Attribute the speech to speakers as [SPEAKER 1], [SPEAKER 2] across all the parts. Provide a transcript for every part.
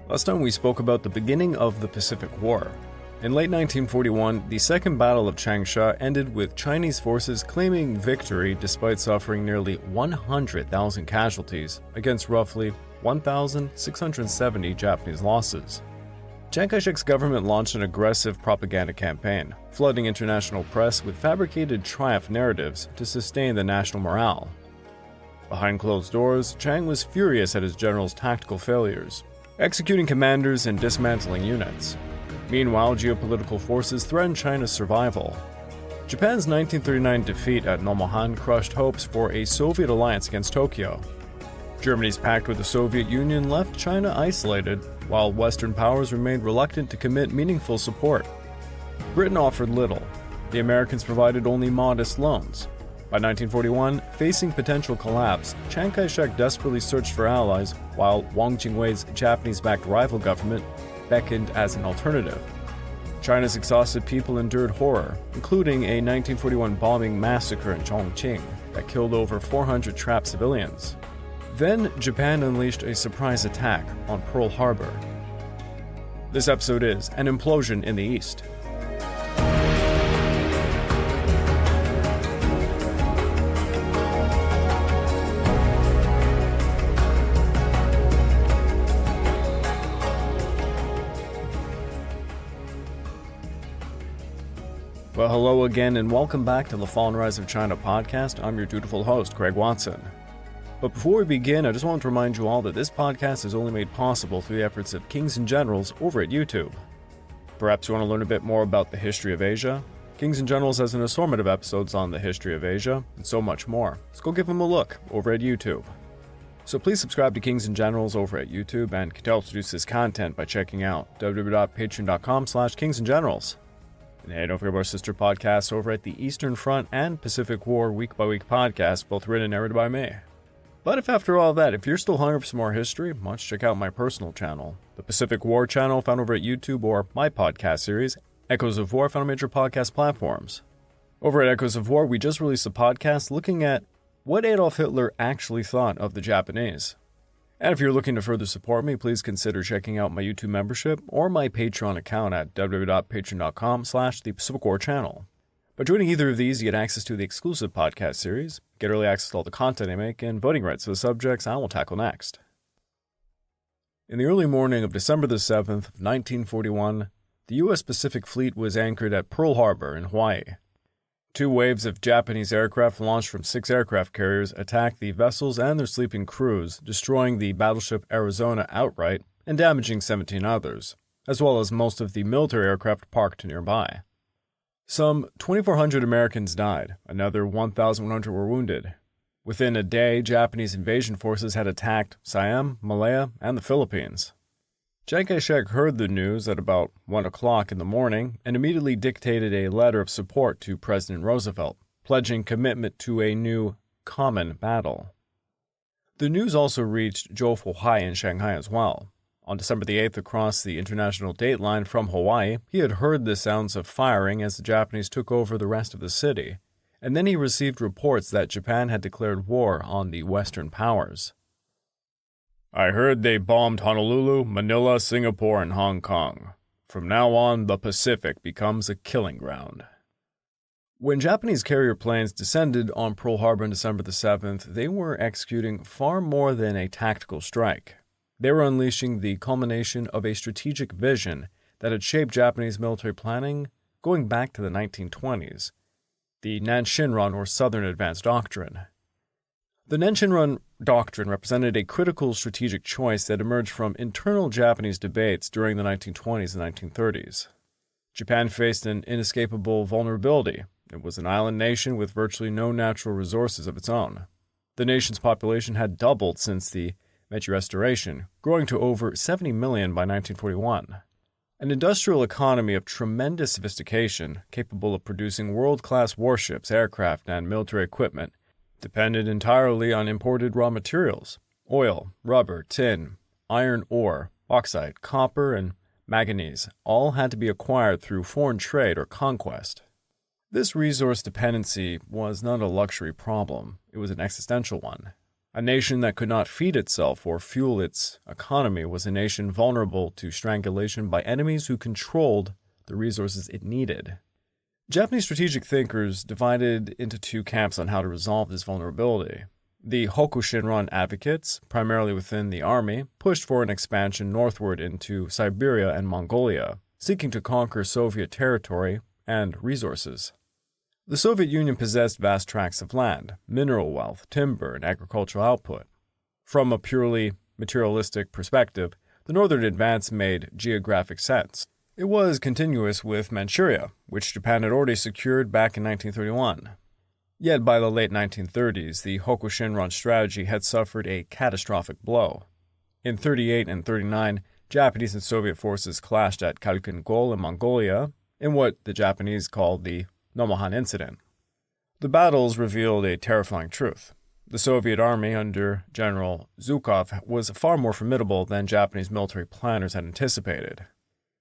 [SPEAKER 1] Last time we spoke about the beginning of the Pacific War. In late 1941, the Second Battle of Changsha ended with Chinese forces claiming victory despite suffering nearly 100,000 casualties against roughly 1,670 Japanese losses. Chiang Kai-shek's government launched an aggressive propaganda campaign, flooding international press with fabricated triumph narratives to sustain the national morale. Behind closed doors, Chiang was furious at his general's tactical failures, executing commanders and dismantling units. Meanwhile, geopolitical forces threatened China's survival. Japan's 1939 defeat at Nomonhan crushed hopes for a Soviet alliance against Tokyo. Germany's pact with the Soviet Union left China isolated, while Western powers remained reluctant to commit meaningful support. Britain offered little. The Americans provided only modest loans. By 1941, facing potential collapse, Chiang Kai-shek desperately searched for allies, while Wang Jingwei's Japanese-backed rival government beckoned as an alternative. China's exhausted people endured horror, including a 1941 bombing massacre in Chongqing that killed over 400 trapped civilians. Then, Japan unleashed a surprise attack on Pearl Harbor. This episode is An Implosion in the East. Well, hello again, and welcome back to the Fall and Rise of China podcast. I'm your dutiful host, Craig Watson. But before we begin, I just want to remind you all that this podcast is only made possible through the efforts of Kings and Generals over at YouTube. Perhaps you want to learn a bit more about the history of Asia? Kings and Generals has an assortment of episodes on the history of Asia, and so much more. So go give them a look over at YouTube. So please subscribe to Kings and Generals over at YouTube and can help produce this content by checking out www.patreon.com/kingsandgenerals. And hey, don't forget about our sister podcasts over at the Eastern Front and Pacific War Week by Week podcast, both written and narrated by me. But if after all that, if you're still hungry for some more history, why don't you check out my personal channel, the Pacific War channel found over at YouTube, or my podcast series, Echoes of War, found on major podcast platforms. Over at Echoes of War, we just released a podcast looking at what Adolf Hitler actually thought of the Japanese. And if you're looking to further support me, please consider checking out my YouTube membership or my Patreon account at www.patreon.com/the Pacific War channel. By joining either of these, you get access to the exclusive podcast series, get early access to all the content I make, and voting rights to the subjects I will tackle next. In the early morning of December the 7th of 1941, the U.S. Pacific Fleet was anchored at Pearl Harbor in Hawaii. Two waves of Japanese aircraft launched from 6 aircraft carriers attacked the vessels and their sleeping crews, destroying the battleship Arizona outright and damaging 17 others, as well as most of the military aircraft parked nearby. Some 2,400 Americans died, another 1,100 were wounded. Within a day, Japanese invasion forces had attacked Siam, Malaya, and the Philippines. Chiang Kai-shek heard the news at about 1 o'clock in the morning and immediately dictated a letter of support to President Roosevelt, pledging commitment to a new common battle. The news also reached Zhou Fuhai in Shanghai as well. On December the 8th, across the international date line from Hawaii, he had heard the sounds of firing as the Japanese took over the rest of the city, and then he received reports that Japan had declared war on the Western powers. I heard they bombed Honolulu, Manila, Singapore, and Hong Kong. From now on, the Pacific becomes a killing ground. When Japanese carrier planes descended on Pearl Harbor on December the 7th, they were executing far more than a tactical strike. They were unleashing the culmination of a strategic vision that had shaped Japanese military planning going back to the 1920s, the Nanshinron, or Southern Advanced Doctrine. The Nanshinron Doctrine represented a critical strategic choice that emerged from internal Japanese debates during the 1920s and 1930s. Japan faced an inescapable vulnerability. It was an island nation with virtually no natural resources of its own. The nation's population had doubled since the Meiji Restoration, growing to over 70 million by 1941. An industrial economy of tremendous sophistication, capable of producing world-class warships, aircraft, and military equipment, depended entirely on imported raw materials: oil, rubber, tin, iron ore, bauxite, copper, and manganese, all had to be acquired through foreign trade or conquest. This resource dependency was not a luxury problem, it was an existential one. A nation that could not feed itself or fuel its economy was a nation vulnerable to strangulation by enemies who controlled the resources it needed. Japanese strategic thinkers divided into two camps on how to resolve this vulnerability. The Hokushinron advocates, primarily within the army, pushed for an expansion northward into Siberia and Mongolia, seeking to conquer Soviet territory and resources. The Soviet Union possessed vast tracts of land, mineral wealth, timber, and agricultural output. From a purely materialistic perspective, the northern advance made geographic sense. It was continuous with Manchuria, which Japan had already secured back in 1931. Yet by the late 1930s, the Hokushinron strategy had suffered a catastrophic blow. In 38 and 39, Japanese and Soviet forces clashed at Khalkhin-Gol in Mongolia, in what the Japanese called the Nomonhan Incident. The battles revealed a terrifying truth. The Soviet army under General Zhukov was far more formidable than Japanese military planners had anticipated.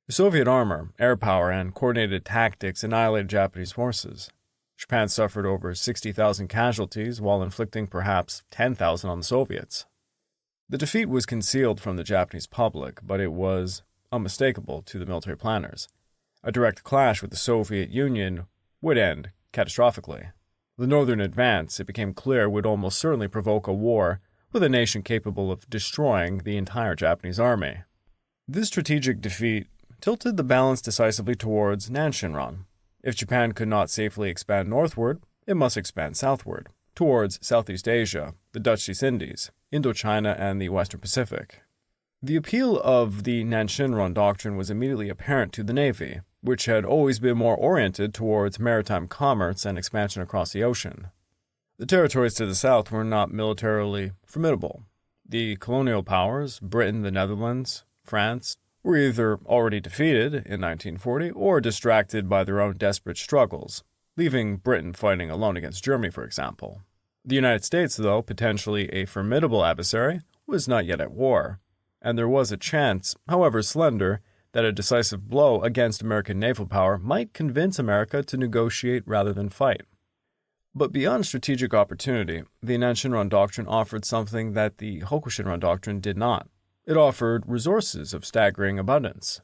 [SPEAKER 1] Soviet armor, air power, and coordinated tactics annihilated Japanese forces. Japan suffered over 60,000 casualties while inflicting perhaps 10,000 on the Soviets. The defeat was concealed from the Japanese public, but it was unmistakable to the military planners. A direct clash with the Soviet Union would end catastrophically. The northern advance, it became clear, would almost certainly provoke a war with a nation capable of destroying the entire Japanese army. This strategic defeat tilted the balance decisively towards Nanshinron. If Japan could not safely expand northward, it must expand southward, towards Southeast Asia, the Dutch East Indies, Indochina, and the Western Pacific. The appeal of the Nanshinron Doctrine was immediately apparent to the Navy, which had always been more oriented towards maritime commerce and expansion across the ocean. The territories to the south were not militarily formidable. The colonial powers, Britain, the Netherlands, France, were either already defeated in 1940 or distracted by their own desperate struggles, leaving Britain fighting alone against Germany, for example. The United States, though potentially a formidable adversary, was not yet at war, and there was a chance, however slender, that a decisive blow against American naval power might convince America to negotiate rather than fight. But beyond strategic opportunity, the Nanshinron Doctrine offered something that the Hokushinron Doctrine did not. It offered resources of staggering abundance.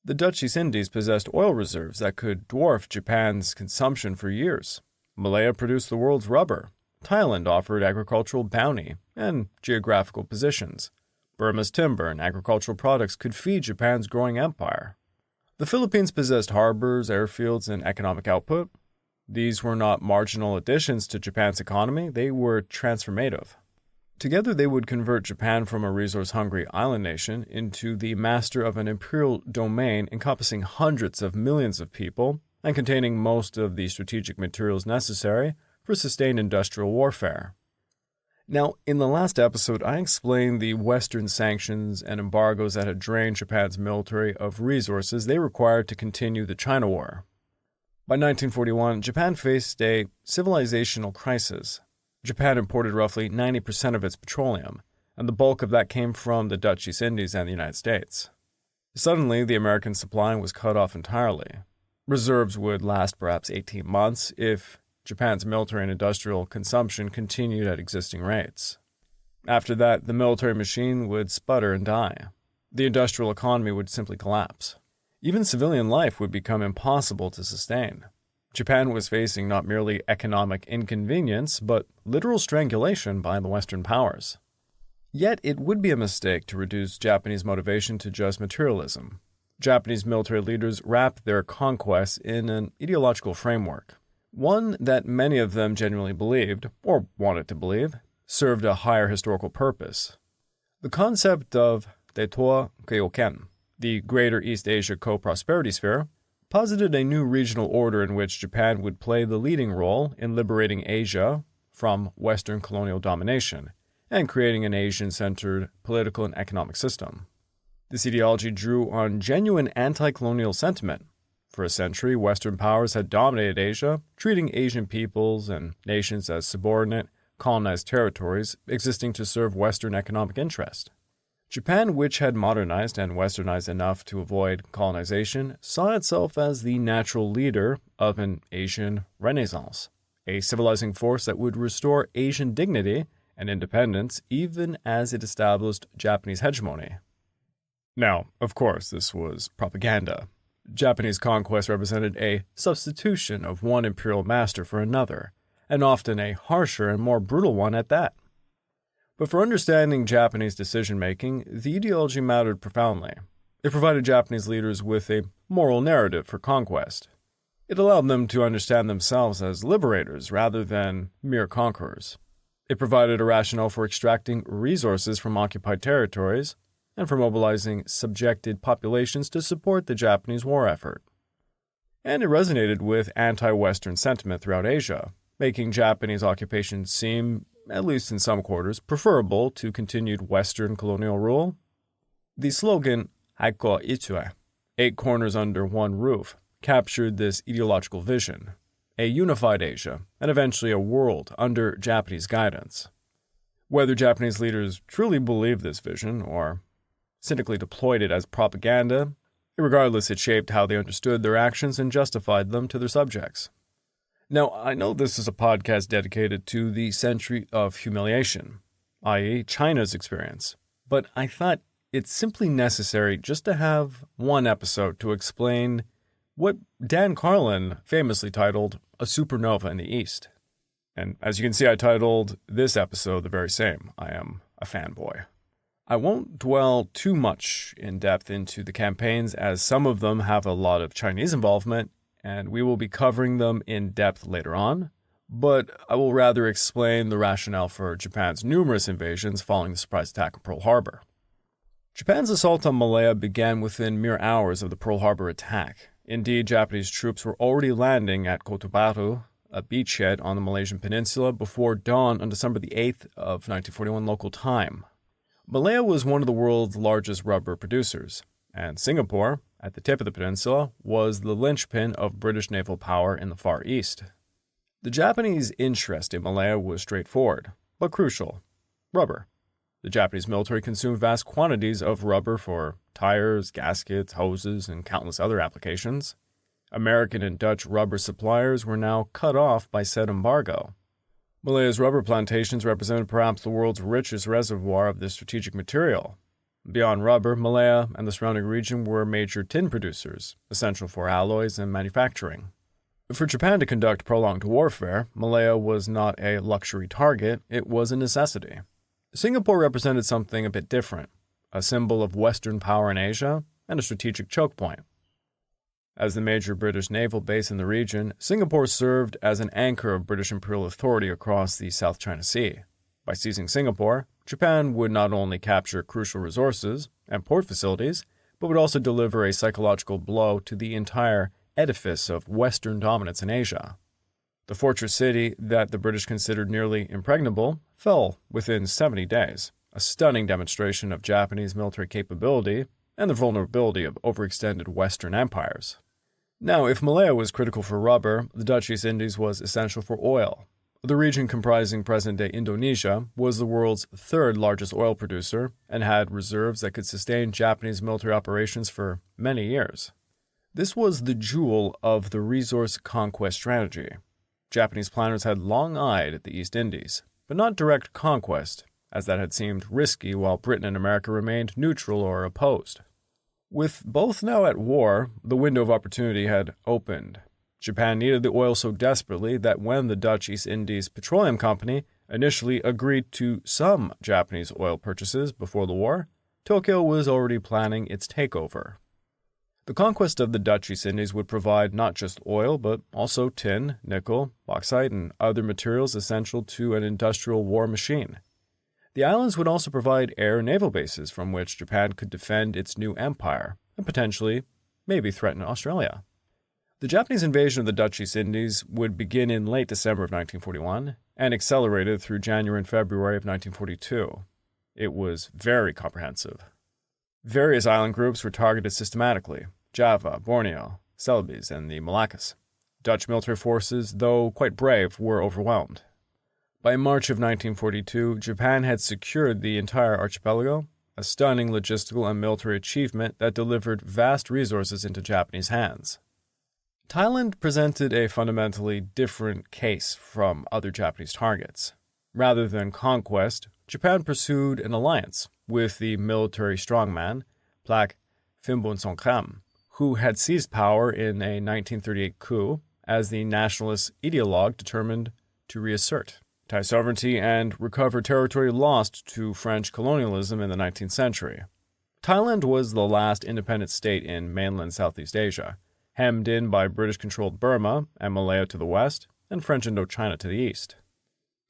[SPEAKER 1] The Dutch East Indies possessed oil reserves that could dwarf Japan's consumption for years. Malaya produced the world's rubber. Thailand offered agricultural bounty and geographical positions. Burma's timber and agricultural products could feed Japan's growing empire. The Philippines possessed harbors, airfields, and economic output. These were not marginal additions to Japan's economy, they were transformative. Together they would convert Japan from a resource-hungry island nation into the master of an imperial domain encompassing hundreds of millions of people and containing most of the strategic materials necessary for sustained industrial warfare. Now, in the last episode, I explained the Western sanctions and embargoes that had drained Japan's military of resources they required to continue the China War. By 1941, Japan faced a civilizational crisis. Japan imported roughly 90% of its petroleum, and the bulk of that came from the Dutch East Indies and the United States. Suddenly, the American supply was cut off entirely. Reserves would last perhaps 18 months if Japan's military and industrial consumption continued at existing rates. After that, the military machine would sputter and die. The industrial economy would simply collapse. Even civilian life would become impossible to sustain. Japan was facing not merely economic inconvenience, but literal strangulation by the Western powers. Yet it would be a mistake to reduce Japanese motivation to just materialism. Japanese military leaders wrapped their conquests in an ideological framework, one that many of them genuinely believed, or wanted to believe, served a higher historical purpose. The concept of Daitoa Kyoken, the Greater East Asia Co-Prosperity Sphere, posited a new regional order in which Japan would play the leading role in liberating Asia from Western colonial domination and creating an Asian-centered political and economic system. This ideology drew on genuine anti-colonial sentiment. For a century, Western powers had dominated Asia, treating Asian peoples and nations as subordinate, colonized territories existing to serve Western economic interest. Japan, which had modernized and westernized enough to avoid colonization, saw itself as the natural leader of an Asian Renaissance, a civilizing force that would restore Asian dignity and independence even as it established Japanese hegemony. Now, of course, this was propaganda. Japanese conquest represented a substitution of one imperial master for another, and often a harsher and more brutal one at that. But for understanding Japanese decision-making, the ideology mattered profoundly. It provided Japanese leaders with a moral narrative for conquest. It allowed them to understand themselves as liberators rather than mere conquerors. It provided a rationale for extracting resources from occupied territories and for mobilizing subjected populations to support the Japanese war effort. And it resonated with anti-Western sentiment throughout Asia, making Japanese occupation seem, at least in some quarters, preferable to continued Western colonial rule. The slogan, Haiko Ichue, 8 corners under one roof, captured this ideological vision, a unified Asia, and eventually a world under Japanese guidance. Whether Japanese leaders truly believed this vision or cynically deployed it as propaganda, regardless, it shaped how they understood their actions and justified them to their subjects. Now, I know this is a podcast dedicated to the century of humiliation, i.e. China's experience, but I thought it's simply necessary just to have one episode to explain what Dan Carlin famously titled A Supernova in the East. And as you can see, I titled this episode the very same. I am a fanboy. I won't dwell too much in depth into the campaigns, as some of them have a lot of Chinese involvement, and we will be covering them in depth later on, but I will rather explain the rationale for Japan's numerous invasions following the surprise attack on Pearl Harbor. Japan's assault on Malaya began within mere hours of the Pearl Harbor attack. Indeed, Japanese troops were already landing at Kotobaru, a beachhead on the Malaysian peninsula, before dawn on December the 8th of 1941 local time. Malaya was one of the world's largest rubber producers, and Singapore, at the tip of the peninsula, was the linchpin of British naval power in the Far East. The Japanese interest in Malaya was straightforward, but crucial: rubber. The Japanese military consumed vast quantities of rubber for tires, gaskets, hoses, and countless other applications. American and Dutch rubber suppliers were now cut off by said embargo. Malaya's rubber plantations represented perhaps the world's richest reservoir of this strategic material. Beyond rubber, Malaya and the surrounding region were major tin producers, essential for alloys and manufacturing. For Japan to conduct prolonged warfare, Malaya was not a luxury target, it was a necessity. Singapore represented something a bit different, a symbol of Western power in Asia and a strategic choke point. As the major British naval base in the region, Singapore served as an anchor of British imperial authority across the South China Sea. By seizing Singapore, Japan would not only capture crucial resources and port facilities, but would also deliver a psychological blow to the entire edifice of Western dominance in Asia. The fortress city that the British considered nearly impregnable fell within 70 days, a stunning demonstration of Japanese military capability and the vulnerability of overextended Western empires. Now, if Malaya was critical for rubber, the Dutch East Indies was essential for oil. The region comprising present-day Indonesia was the world's third largest oil producer and had reserves that could sustain Japanese military operations for many years. This was the jewel of the resource conquest strategy. Japanese planners had long eyed the East Indies, but not direct conquest, as that had seemed risky while Britain and America remained neutral or opposed. With both now at war, the window of opportunity had opened. Japan needed the oil so desperately that when the Dutch East Indies Petroleum Company initially agreed to some Japanese oil purchases before the war, Tokyo was already planning its takeover. The conquest of the Dutch East Indies would provide not just oil, but also tin, nickel, bauxite, and other materials essential to an industrial war machine. The islands would also provide air and naval bases from which Japan could defend its new empire and potentially, maybe threaten Australia. The Japanese invasion of the Dutch East Indies would begin in late December of 1941 and accelerated through January and February of 1942. It was very comprehensive. Various island groups were targeted systematically: Java, Borneo, Celebes, and the Moluccas. Dutch military forces, though quite brave, were overwhelmed. By March of 1942, Japan had secured the entire archipelago, a stunning logistical and military achievement that delivered vast resources into Japanese hands. Thailand presented a fundamentally different case from other Japanese targets. Rather than conquest, Japan pursued an alliance with the military strongman, Plak Phimpongsakhram, who had seized power in a 1938 coup as the nationalist ideologue determined to reassert Thai sovereignty and recover territory lost to French colonialism in the 19th century. Thailand was the last independent state in mainland Southeast Asia, hemmed in by British-controlled Burma and Malaya to the west, and French Indochina to the east.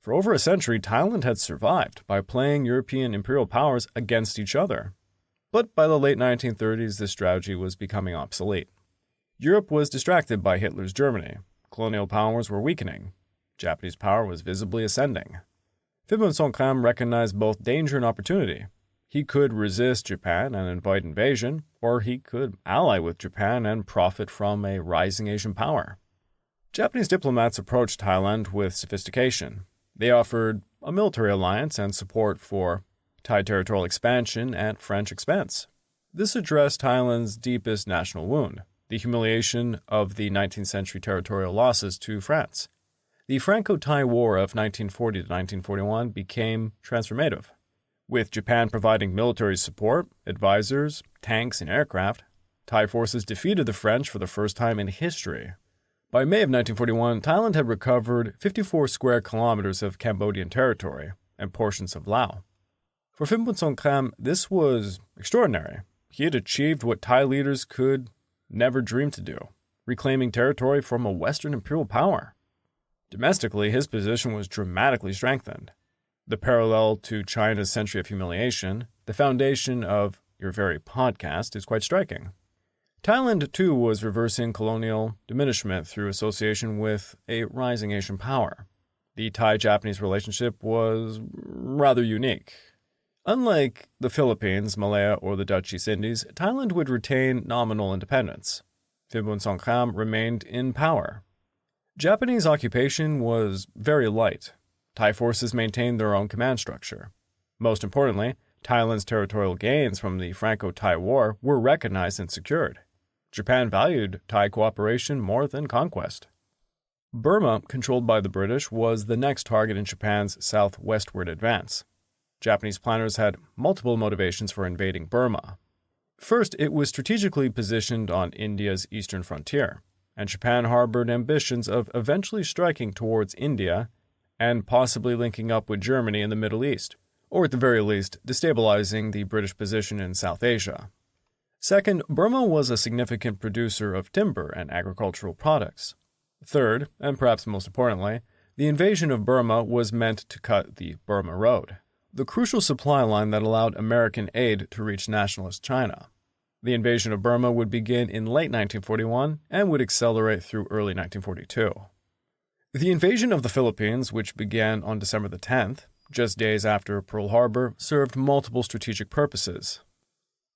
[SPEAKER 1] For over a century, Thailand had survived by playing European imperial powers against each other. But by the late 1930s, this strategy was becoming obsolete. Europe was distracted by Hitler's Germany. Colonial powers were weakening. Japanese power was visibly ascending. Phimpongsakhram recognized both danger and opportunity. He could resist Japan and invite invasion, or he could ally with Japan and profit from a rising Asian power. Japanese diplomats approached Thailand with sophistication. They offered a military alliance and support for Thai territorial expansion at French expense. This addressed Thailand's deepest national wound, the humiliation of the 19th century territorial losses to France. The Franco-Thai War of 1940 to 1941 became transformative. With Japan providing military support, advisors, tanks, and aircraft, Thai forces defeated the French for the first time in history. By May of 1941, Thailand had recovered 54 square kilometers of Cambodian territory and portions of Laos. For Phimpongsakhram, this was extraordinary. He had achieved what Thai leaders could never dream to do, reclaiming territory from a Western imperial power. Domestically, his position was dramatically strengthened. The parallel to China's century of humiliation, the foundation of your very podcast, is quite striking. Thailand, too, was reversing colonial diminishment through association with a rising Asian power. The Thai-Japanese relationship was rather unique. Unlike the Philippines, Malaya, or the Dutch East Indies, Thailand would retain nominal independence. Phimpongsakhram remained in power. Japanese occupation was very light. Thai forces maintained their own command structure. Most importantly, Thailand's territorial gains from the Franco-Thai War were recognized and secured. Japan valued Thai cooperation more than conquest. Burma, controlled by the British, was the next target in Japan's southwestward advance. Japanese planners had multiple motivations for invading Burma. First, it was strategically positioned on India's eastern frontier, and Japan harbored ambitions of eventually striking towards India and possibly linking up with Germany in the Middle East, or at the very least, destabilizing the British position in South Asia. Second, Burma was a significant producer of timber and agricultural products. Third, and perhaps most importantly, the invasion of Burma was meant to cut the Burma Road, the crucial supply line that allowed American aid to reach nationalist China. The invasion of Burma would begin in late 1941 and would accelerate through early 1942. The invasion of the Philippines, which began on December the 10th, just days after Pearl Harbor, served multiple strategic purposes.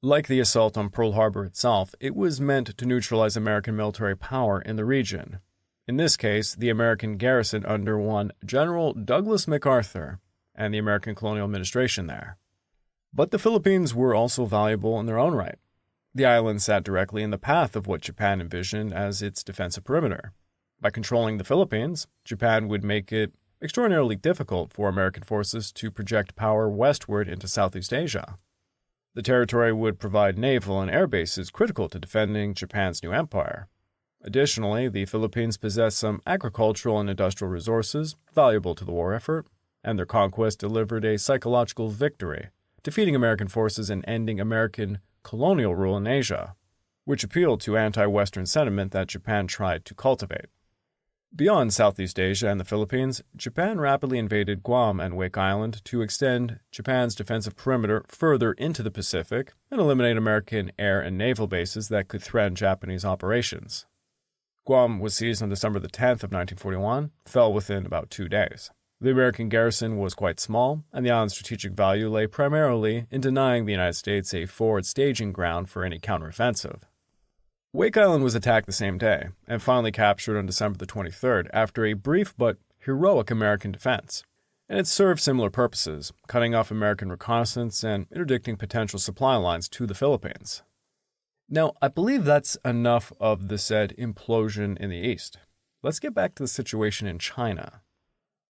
[SPEAKER 1] Like the assault on Pearl Harbor itself, it was meant to neutralize American military power in the region. In this case, the American garrison under one General Douglas MacArthur and the American colonial administration there. But the Philippines were also valuable in their own right. The island sat directly in the path of what Japan envisioned as its defensive perimeter. By controlling the Philippines, Japan would make it extraordinarily difficult for American forces to project power westward into Southeast Asia. The territory would provide naval and air bases critical to defending Japan's new empire. Additionally, the Philippines possessed some agricultural and industrial resources valuable to the war effort, and their conquest delivered a psychological victory, defeating American forces and ending American colonial rule in Asia, which appealed to anti-Western sentiment that Japan tried to cultivate. Beyond Southeast Asia and the Philippines, Japan rapidly invaded Guam and Wake Island to extend Japan's defensive perimeter further into the Pacific and eliminate American air and naval bases that could threaten Japanese operations. Guam was seized on December the 10th of 1941, fell within about 2 days. The American garrison was quite small, and the island's strategic value lay primarily in denying the United States a forward staging ground for any counteroffensive. Wake Island was attacked the same day, and finally captured on December the 23rd after a brief but heroic American defense. And it served similar purposes, cutting off American reconnaissance and interdicting potential supply lines to the Philippines. Now, I believe that's enough of the said implosion in the East. Let's get back to the situation in China.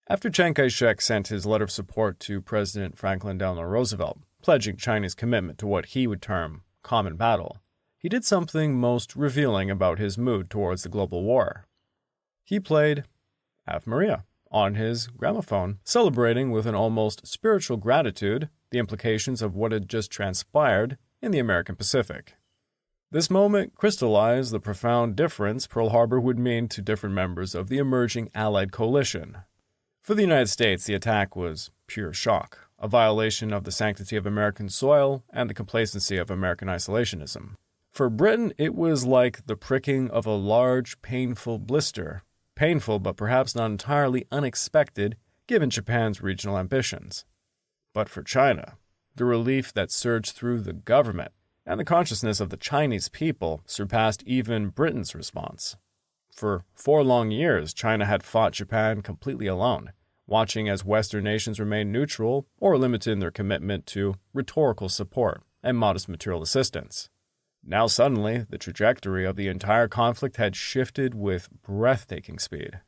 [SPEAKER 1] After Chiang Kai-shek sent his letter of support to President Franklin Delano Roosevelt, pledging China's commitment to what he would term common battle, he did something most revealing about his mood towards the global war. He played Ave Maria on his gramophone, celebrating with an almost spiritual gratitude the implications of what had just transpired in the American Pacific. This moment crystallized the profound difference Pearl Harbor would mean to different members of the emerging Allied coalition. For the United States, the attack was pure shock, a violation of the sanctity of American soil and the complacency of American isolationism. For Britain, it was like the pricking of a large, painful blister. Painful, but perhaps not entirely unexpected, given Japan's regional ambitions. But for China, the relief that surged through the government and the consciousness of the Chinese people surpassed even Britain's response. For 4 long years, China had fought Japan completely alone, watching as Western nations remained neutral or limited in their commitment to rhetorical support and modest material assistance. Now suddenly, the trajectory of the entire conflict had shifted with breathtaking speed.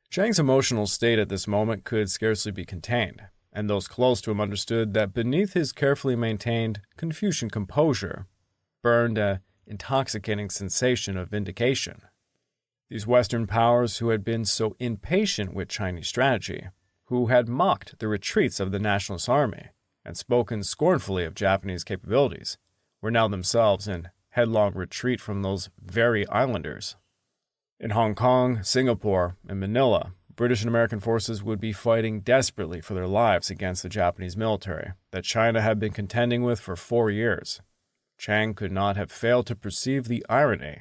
[SPEAKER 1] Chiang's emotional state at this moment could scarcely be contained, and those close to him understood that beneath his carefully maintained Confucian composure burned an intoxicating sensation of vindication. These Western powers who had been so impatient with Chinese strategy, who had mocked the retreats of the Nationalist Army and spoken scornfully of Japanese capabilities, were now themselves in headlong retreat from those very islanders. In Hong Kong, Singapore, and Manila, British and American forces would be fighting desperately for their lives against the Japanese military that China had been contending with for 4 years. Chiang could not have failed to perceive the irony.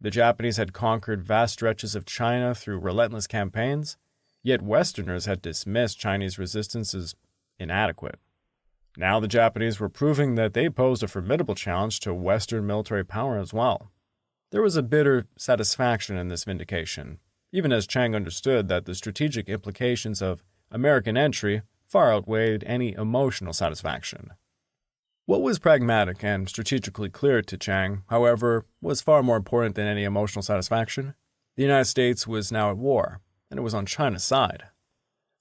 [SPEAKER 1] The Japanese had conquered vast stretches of China through relentless campaigns, yet Westerners had dismissed Chinese resistance as inadequate. Now the Japanese were proving that they posed a formidable challenge to Western military power as well. There was a bitter satisfaction in this vindication, even as Chiang understood that the strategic implications of American entry far outweighed any emotional satisfaction. What was pragmatic and strategically clear to Chiang, however, was far more important than any emotional satisfaction. The United States was now at war, and it was on China's side.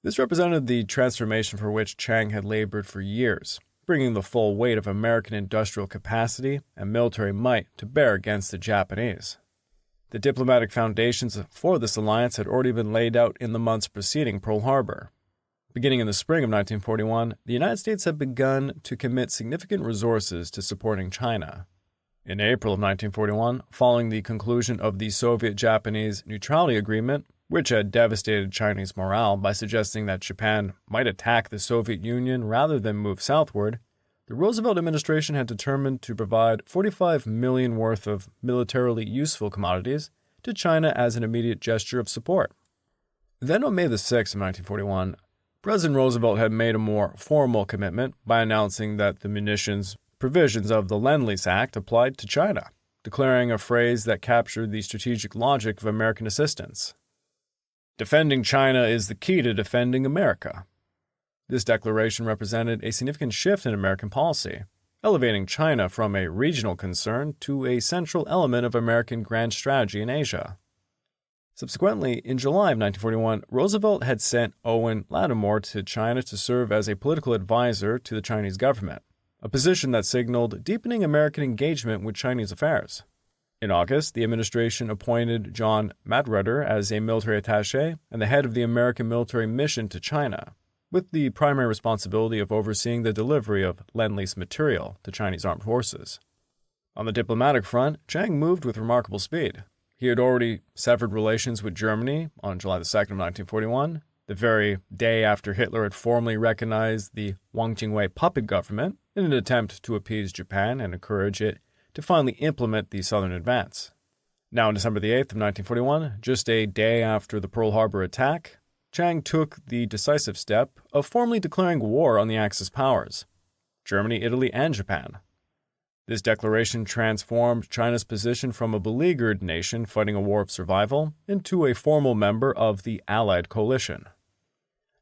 [SPEAKER 1] This represented the transformation for which Chiang had labored for years, bringing the full weight of American industrial capacity and military might to bear against the Japanese. The diplomatic foundations for this alliance had already been laid out in the months preceding Pearl Harbor. Beginning in the spring of 1941, the United States had begun to commit significant resources to supporting China. In April of 1941, following the conclusion of the Soviet-Japanese Neutrality Agreement, which had devastated Chinese morale by suggesting that Japan might attack the Soviet Union rather than move southward, the Roosevelt administration had determined to provide $45 million worth of militarily useful commodities to China as an immediate gesture of support. Then on May the 6th of 1941, President Roosevelt had made a more formal commitment by announcing that the munitions provisions of the Lend-lease Act applied to China, declaring a phrase that captured the strategic logic of American assistance. Defending China is the key to defending America. This declaration represented a significant shift in American policy, elevating China from a regional concern to a central element of American grand strategy in Asia. Subsequently, in July of 1941, Roosevelt had sent Owen Lattimore to China to serve as a political advisor to the Chinese government, a position that signaled deepening American engagement with Chinese affairs. In August, the administration appointed John Madrutter as a military attaché and the head of the American military mission to China, with the primary responsibility of overseeing the delivery of lend-lease material to Chinese armed forces. On the diplomatic front, Chiang moved with remarkable speed. He had already severed relations with Germany on July 2, 1941, the very day after Hitler had formally recognized the Wang Jingwei puppet government in an attempt to appease Japan and encourage it to finally implement the Southern Advance. Now on December the 8th of 1941, just a day after the Pearl Harbor attack, Chiang took the decisive step of formally declaring war on the Axis powers, Germany, Italy, and Japan. This declaration transformed China's position from a beleaguered nation fighting a war of survival into a formal member of the Allied coalition.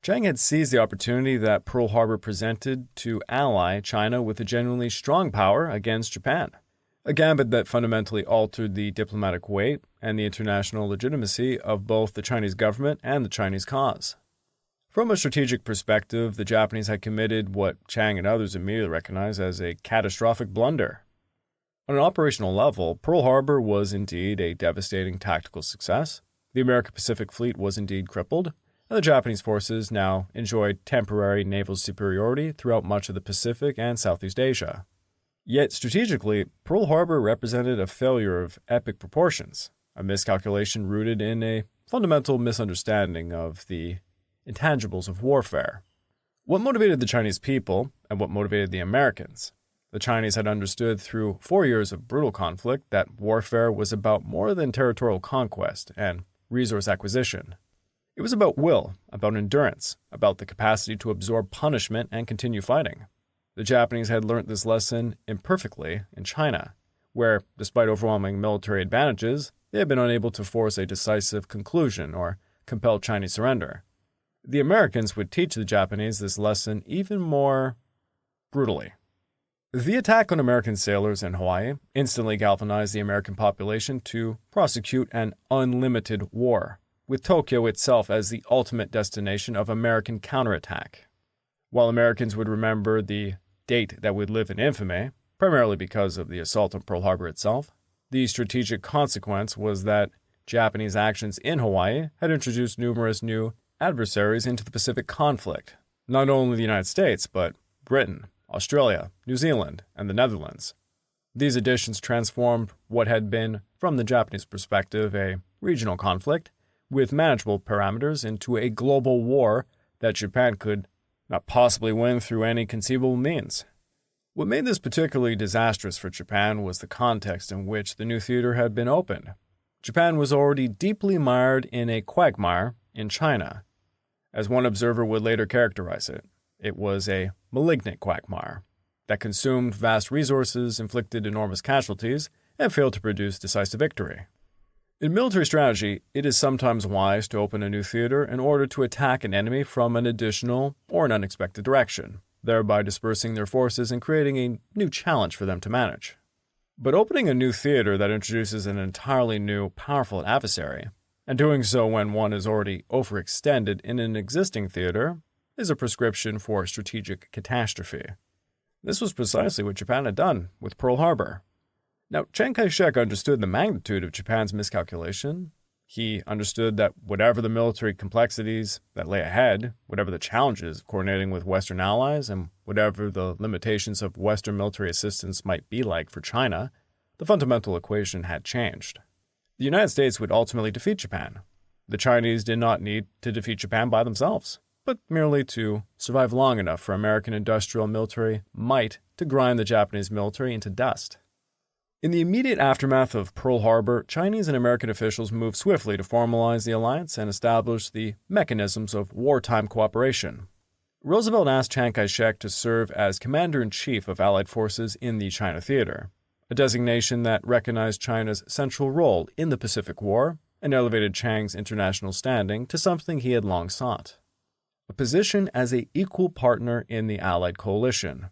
[SPEAKER 1] Chiang had seized the opportunity that Pearl Harbor presented to ally China with a genuinely strong power against Japan, a gambit that fundamentally altered the diplomatic weight and the international legitimacy of both the Chinese government and the Chinese cause. From a strategic perspective, the Japanese had committed what Chiang and others immediately recognized as a catastrophic blunder. On an operational level, Pearl Harbor was indeed a devastating tactical success. The American Pacific Fleet was indeed crippled, and the Japanese forces now enjoyed temporary naval superiority throughout much of the Pacific and Southeast Asia. Yet strategically, Pearl Harbor represented a failure of epic proportions, a miscalculation rooted in a fundamental misunderstanding of the intangibles of warfare. What motivated the Chinese people and what motivated the Americans? The Chinese had understood through 4 years of brutal conflict that warfare was about more than territorial conquest and resource acquisition. It was about will, about endurance, about the capacity to absorb punishment and continue fighting. The Japanese had learned this lesson imperfectly in China, where, despite overwhelming military advantages, they had been unable to force a decisive conclusion or compel Chinese surrender. The Americans would teach the Japanese this lesson even more brutally. The attack on American sailors in Hawaii instantly galvanized the American population to prosecute an unlimited war, with Tokyo itself as the ultimate destination of American counterattack. While Americans would remember the date that would live in infamy, primarily because of the assault on Pearl Harbor itself, the strategic consequence was that Japanese actions in Hawaii had introduced numerous new adversaries into the Pacific conflict, not only the United States, but Britain, Australia, New Zealand, and the Netherlands. These additions transformed what had been, from the Japanese perspective, a regional conflict with manageable parameters into a global war that Japan could not possibly win through any conceivable means. What made this particularly disastrous for Japan was the context in which the new theater had been opened. Japan was already deeply mired in a quagmire in China. As one observer would later characterize it, it was a malignant quagmire that consumed vast resources, inflicted enormous casualties, and failed to produce decisive victory. In military strategy, it is sometimes wise to open a new theater in order to attack an enemy from an additional or an unexpected direction, thereby dispersing their forces and creating a new challenge for them to manage. But opening a new theater that introduces an entirely new, powerful adversary, and doing so when one is already overextended in an existing theater, is a prescription for strategic catastrophe. This was precisely what Japan had done with Pearl Harbor. Now, Chiang Kai-shek understood the magnitude of Japan's miscalculation. He understood that whatever the military complexities that lay ahead, whatever the challenges of coordinating with Western allies, and whatever the limitations of Western military assistance might be like for China, the fundamental equation had changed. The United States would ultimately defeat Japan. The Chinese did not need to defeat Japan by themselves, but merely to survive long enough for American industrial military might to grind the Japanese military into dust. In the immediate aftermath of Pearl Harbor, Chinese and American officials moved swiftly to formalize the alliance and establish the mechanisms of wartime cooperation. Roosevelt asked Chiang Kai-shek to serve as commander-in-chief of Allied forces in the China theater, a designation that recognized China's central role in the Pacific War and elevated Chiang's international standing to something he had long sought: a position as an equal partner in the Allied coalition,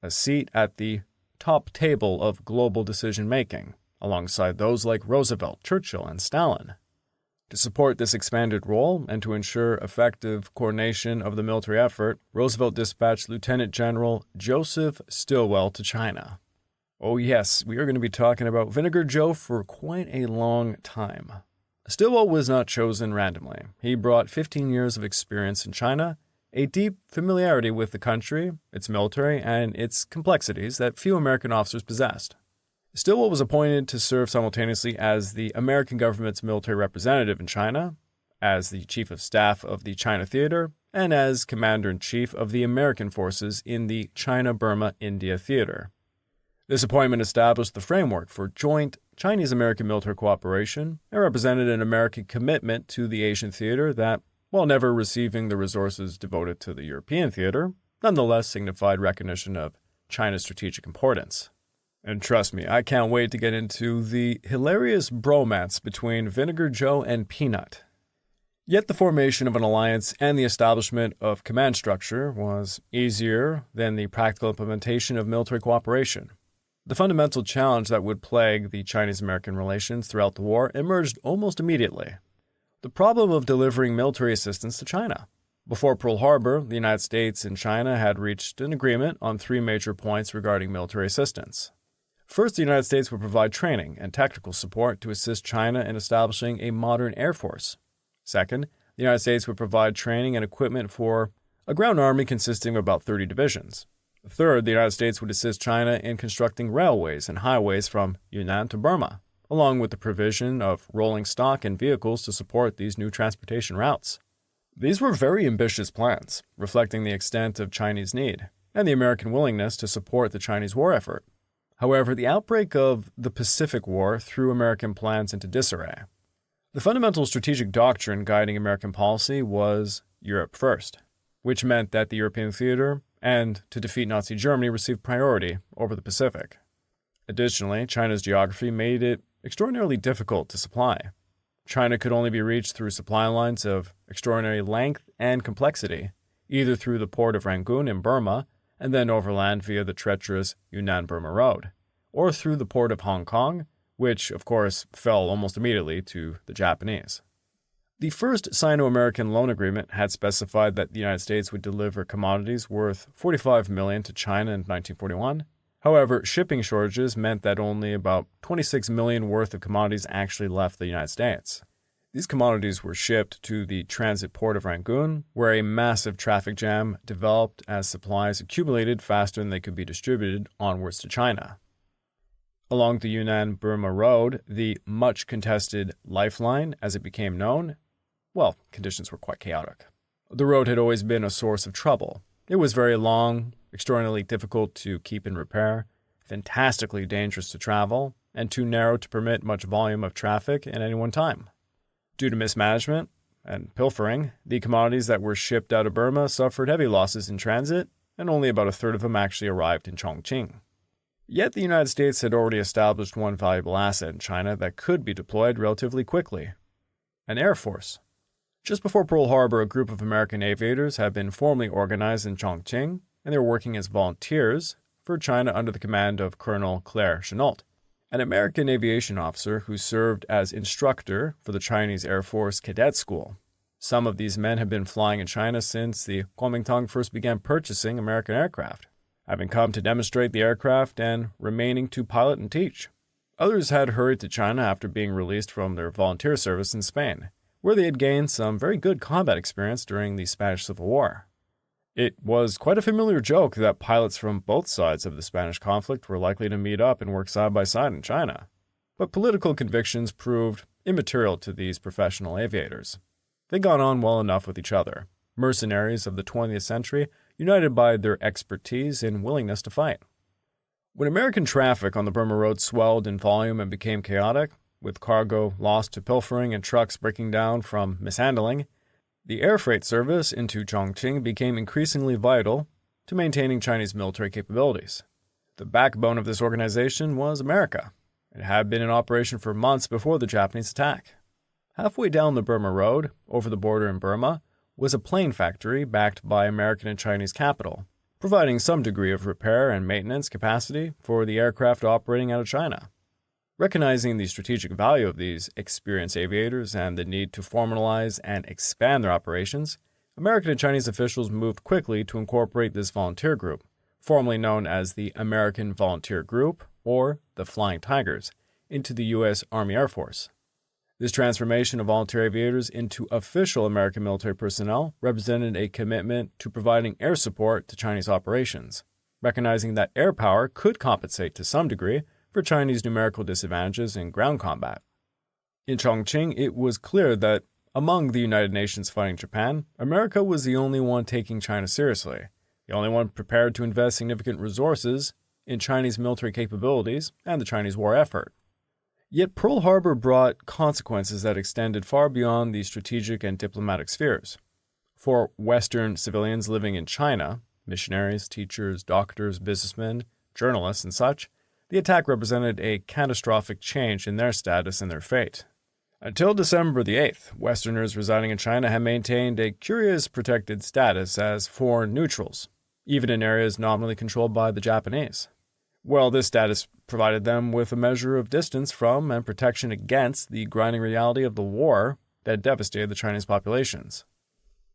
[SPEAKER 1] a seat at the top table of global decision-making, alongside those like Roosevelt, Churchill, and Stalin. To support this expanded role and to ensure effective coordination of the military effort, Roosevelt dispatched Lieutenant General Joseph Stilwell to China. Oh yes, we are going to be talking about Vinegar Joe for quite a long time. Stilwell was not chosen randomly. He brought 15 years of experience in China, a deep familiarity with the country, its military, and its complexities that few American officers possessed. Stilwell was appointed to serve simultaneously as the American government's military representative in China, as the Chief of Staff of the China Theater, and as Commander-in-Chief of the American forces in the China-Burma-India Theater. This appointment established the framework for joint Chinese-American military cooperation and represented an American commitment to the Asian theater that, while never receiving the resources devoted to the European theater, nonetheless signified recognition of China's strategic importance. And trust me, I can't wait to get into the hilarious bromance between Vinegar Joe and Peanut. Yet the formation of an alliance and the establishment of command structure was easier than the practical implementation of military cooperation. The fundamental challenge that would plague the Chinese-American relations throughout the war emerged almost immediately: the problem of delivering military assistance to China. Before Pearl Harbor, the United States and China had reached an agreement on three major points regarding military assistance. First, the United States would provide training and technical support to assist China in establishing a modern air force. Second, the United States would provide training and equipment for a ground army consisting of about 30 divisions. Third, the United States would assist China in constructing railways and highways from Yunnan to Burma, along with the provision of rolling stock and vehicles to support these new transportation routes. These were very ambitious plans, reflecting the extent of Chinese need and the American willingness to support the Chinese war effort. However, the outbreak of the Pacific War threw American plans into disarray. The fundamental strategic doctrine guiding American policy was Europe first, which meant that the European theater and to defeat Nazi Germany received priority over the Pacific. Additionally, China's geography made it extraordinarily difficult to supply. China could only be reached through supply lines of extraordinary length and complexity, either through the port of Rangoon in Burma and then overland via the treacherous Yunnan-Burma Road, or through the port of Hong Kong, which, of course, fell almost immediately to the Japanese. The first Sino-American loan agreement had specified that the United States would deliver commodities worth $45 million to China in 1941. However, shipping shortages meant that only about $26 million worth of commodities actually left the United States. These commodities were shipped to the transit port of Rangoon, where a massive traffic jam developed as supplies accumulated faster than they could be distributed onwards to China. Along the Yunnan-Burma Road, the much-contested lifeline, as it became known, conditions were quite chaotic. The road had always been a source of trouble. It was very long, extraordinarily difficult to keep in repair, fantastically dangerous to travel, and too narrow to permit much volume of traffic at any one time. Due to mismanagement and pilfering, the commodities that were shipped out of Burma suffered heavy losses in transit, and only about a third of them actually arrived in Chongqing. Yet the United States had already established one valuable asset in China that could be deployed relatively quickly: an air force. Just before Pearl Harbor, a group of American aviators had been formally organized in Chongqing, and they were working as volunteers for China under the command of Colonel Claire Chennault, an American aviation officer who served as instructor for the Chinese Air Force Cadet School. Some of these men had been flying in China since the Kuomintang first began purchasing American aircraft, having come to demonstrate the aircraft and remaining to pilot and teach. Others had hurried to China after being released from their volunteer service in Spain, where they had gained some very good combat experience during the Spanish Civil War. It was quite a familiar joke that pilots from both sides of the Spanish conflict were likely to meet up and work side by side in China. But political convictions proved immaterial to these professional aviators. They got on well enough with each other, mercenaries of the 20th century united by their expertise and willingness to fight. When American traffic on the Burma Road swelled in volume and became chaotic, with cargo lost to pilfering and trucks breaking down from mishandling, the air freight service into Chongqing became increasingly vital to maintaining Chinese military capabilities. The backbone of this organization was America. It had been in operation for months before the Japanese attack. Halfway down the Burma Road, over the border in Burma, was a plane factory backed by American and Chinese capital, providing some degree of repair and maintenance capacity for the aircraft operating out of China. Recognizing the strategic value of these experienced aviators and the need to formalize and expand their operations, American and Chinese officials moved quickly to incorporate this volunteer group, formerly known as the American Volunteer Group, or the Flying Tigers, into the U.S. Army Air Force. This transformation of volunteer aviators into official American military personnel represented a commitment to providing air support to Chinese operations, recognizing that air power could compensate to some degree for Chinese numerical disadvantages in ground combat. In Chongqing, it was clear that among the United Nations fighting Japan, America was the only one taking China seriously, the only one prepared to invest significant resources in Chinese military capabilities and the Chinese war effort. Yet Pearl Harbor brought consequences that extended far beyond the strategic and diplomatic spheres. For Western civilians living in China, missionaries, teachers, doctors, businessmen, journalists, and such, the attack represented a catastrophic change in their status and their fate. Until December the 8th, Westerners residing in China had maintained a curious protected status as foreign neutrals, even in areas nominally controlled by the Japanese. Well, this status provided them with a measure of distance from and protection against the grinding reality of the war that devastated the Chinese populations.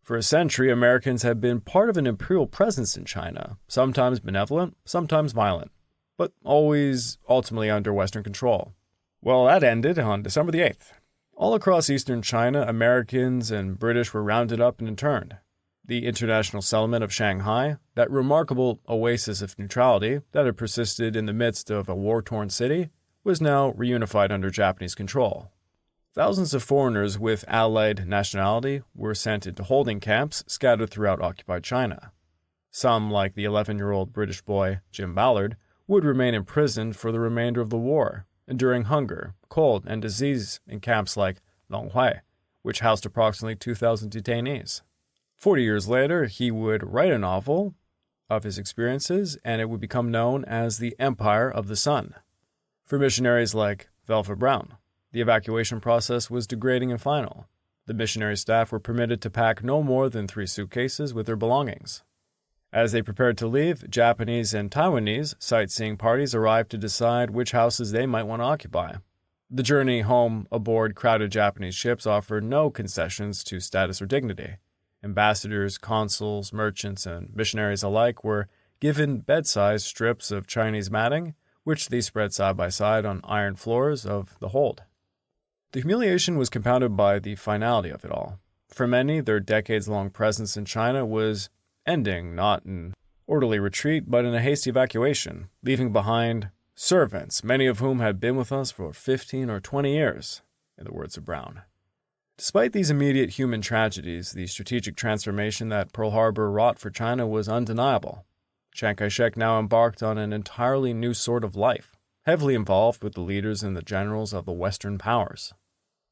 [SPEAKER 1] For a century, Americans had been part of an imperial presence in China, sometimes benevolent, sometimes violent, but always ultimately under Western control. Well, that ended on December the 8th. All across eastern China, Americans and British were rounded up and interned. The international settlement of Shanghai, that remarkable oasis of neutrality that had persisted in the midst of a war-torn city, was now reunified under Japanese control. Thousands of foreigners with allied nationality were sent into holding camps scattered throughout occupied China. Some, like the 11-year-old British boy Jim Ballard, would remain imprisoned for the remainder of the war, enduring hunger, cold, and disease in camps like Longhui, which housed approximately 2,000 detainees. 40 years later, he would write a novel of his experiences, and it would become known as the Empire of the Sun. For missionaries like Velva Brown, the evacuation process was degrading and final. The missionary staff were permitted to pack no more than 3 suitcases with their belongings. As they prepared to leave, Japanese and Taiwanese sightseeing parties arrived to decide which houses they might want to occupy. The journey home aboard crowded Japanese ships offered no concessions to status or dignity. Ambassadors, consuls, merchants, and missionaries alike were given bed-sized strips of Chinese matting, which they spread side by side on iron floors of the hold. The humiliation was compounded by the finality of it all. For many, their decades-long presence in China was ending not in orderly retreat, but in a hasty evacuation, leaving behind servants, many of whom had been with us for 15 or 20 years, in the words of Brown. Despite these immediate human tragedies, the strategic transformation that Pearl Harbor wrought for China was undeniable. Chiang Kai-shek now embarked on an entirely new sort of life, heavily involved with the leaders and the generals of the Western powers.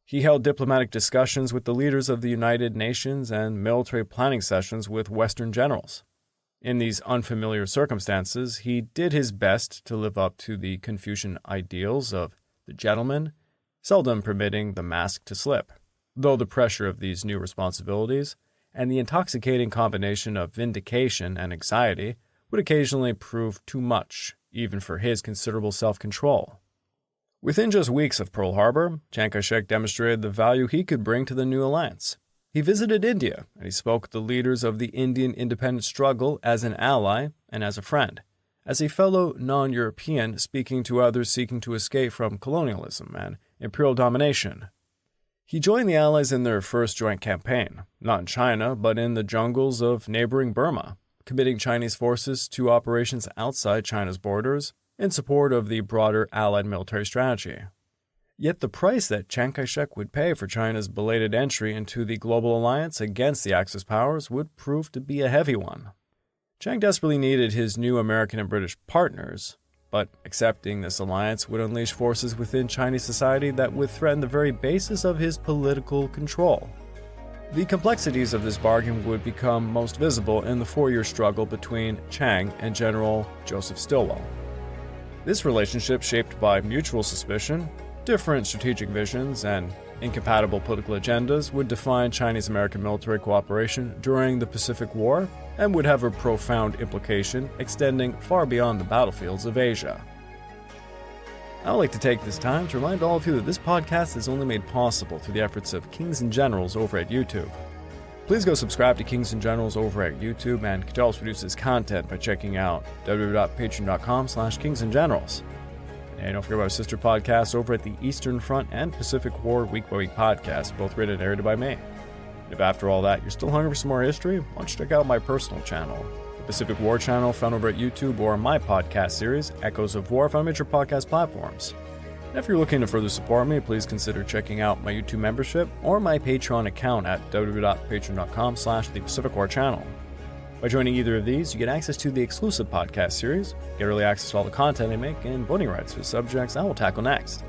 [SPEAKER 1] He held diplomatic discussions with the leaders of the United Nations and military planning sessions with Western generals. In these unfamiliar circumstances, he did his best to live up to the Confucian ideals of the gentleman, seldom permitting the mask to slip, though the pressure of these new responsibilities and the intoxicating combination of vindication and anxiety would occasionally prove too much, even for his considerable self-control. Within just weeks of Pearl Harbor, Chiang Kai-shek demonstrated the value he could bring to the new alliance. He visited India, and he spoke with the leaders of the Indian independence struggle as an ally and as a friend, as a fellow non-European speaking to others seeking to escape from colonialism and imperial domination. He joined the Allies in their first joint campaign, not in China, but in the jungles of neighboring Burma, committing Chinese forces to operations outside China's borders in support of the broader Allied military strategy. Yet the price that Chiang Kai-shek would pay for China's belated entry into the global alliance against the Axis powers would prove to be a heavy one. Chiang desperately needed his new American and British partners, but accepting this alliance would unleash forces within Chinese society that would threaten the very basis of his political control. The complexities of this bargain would become most visible in the 4-year struggle between Chiang and General Joseph Stilwell. This relationship, shaped by mutual suspicion, different strategic visions, and incompatible political agendas, would define Chinese-American military cooperation during the Pacific War and would have a profound implication extending far beyond the battlefields of Asia. I would like to take this time to remind all of you that this podcast is only made possible through the efforts of Kings and Generals over at YouTube. Please go subscribe to Kings and Generals over at YouTube, and Kajalos produces content by checking out www.patreon.com/kingsandgenerals. And don't forget about our sister podcasts over at the Eastern Front and Pacific War Week by Week podcast, both written and narrated by me. And if after all that you're still hungry for some more history, why don't you check out my personal channel, the Pacific War channel found over at YouTube, or my podcast series, Echoes of War, found on major podcast platforms. And if you're looking to further support me, please consider checking out my YouTube membership or my Patreon account at www.patreon.com/the Pacific War channel. By joining either of these, you get access to the exclusive podcast series, get early access to all the content I make, and voting rights for subjects I will tackle next.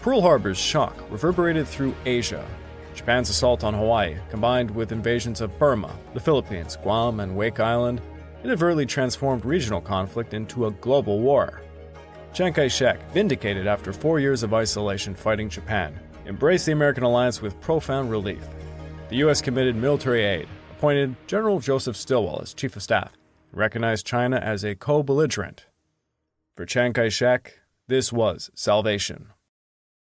[SPEAKER 1] Pearl Harbor's shock reverberated through Asia. Japan's assault on Hawaii, combined with invasions of Burma, the Philippines, Guam, and Wake Island, inadvertently transformed regional conflict into a global war. Chiang Kai-shek, vindicated after 4 years of isolation fighting Japan, embraced the American alliance with profound relief. The U.S. committed military aid, appointed General Joseph Stilwell as Chief of Staff, and recognized China as a co-belligerent. For Chiang Kai-shek, this was salvation.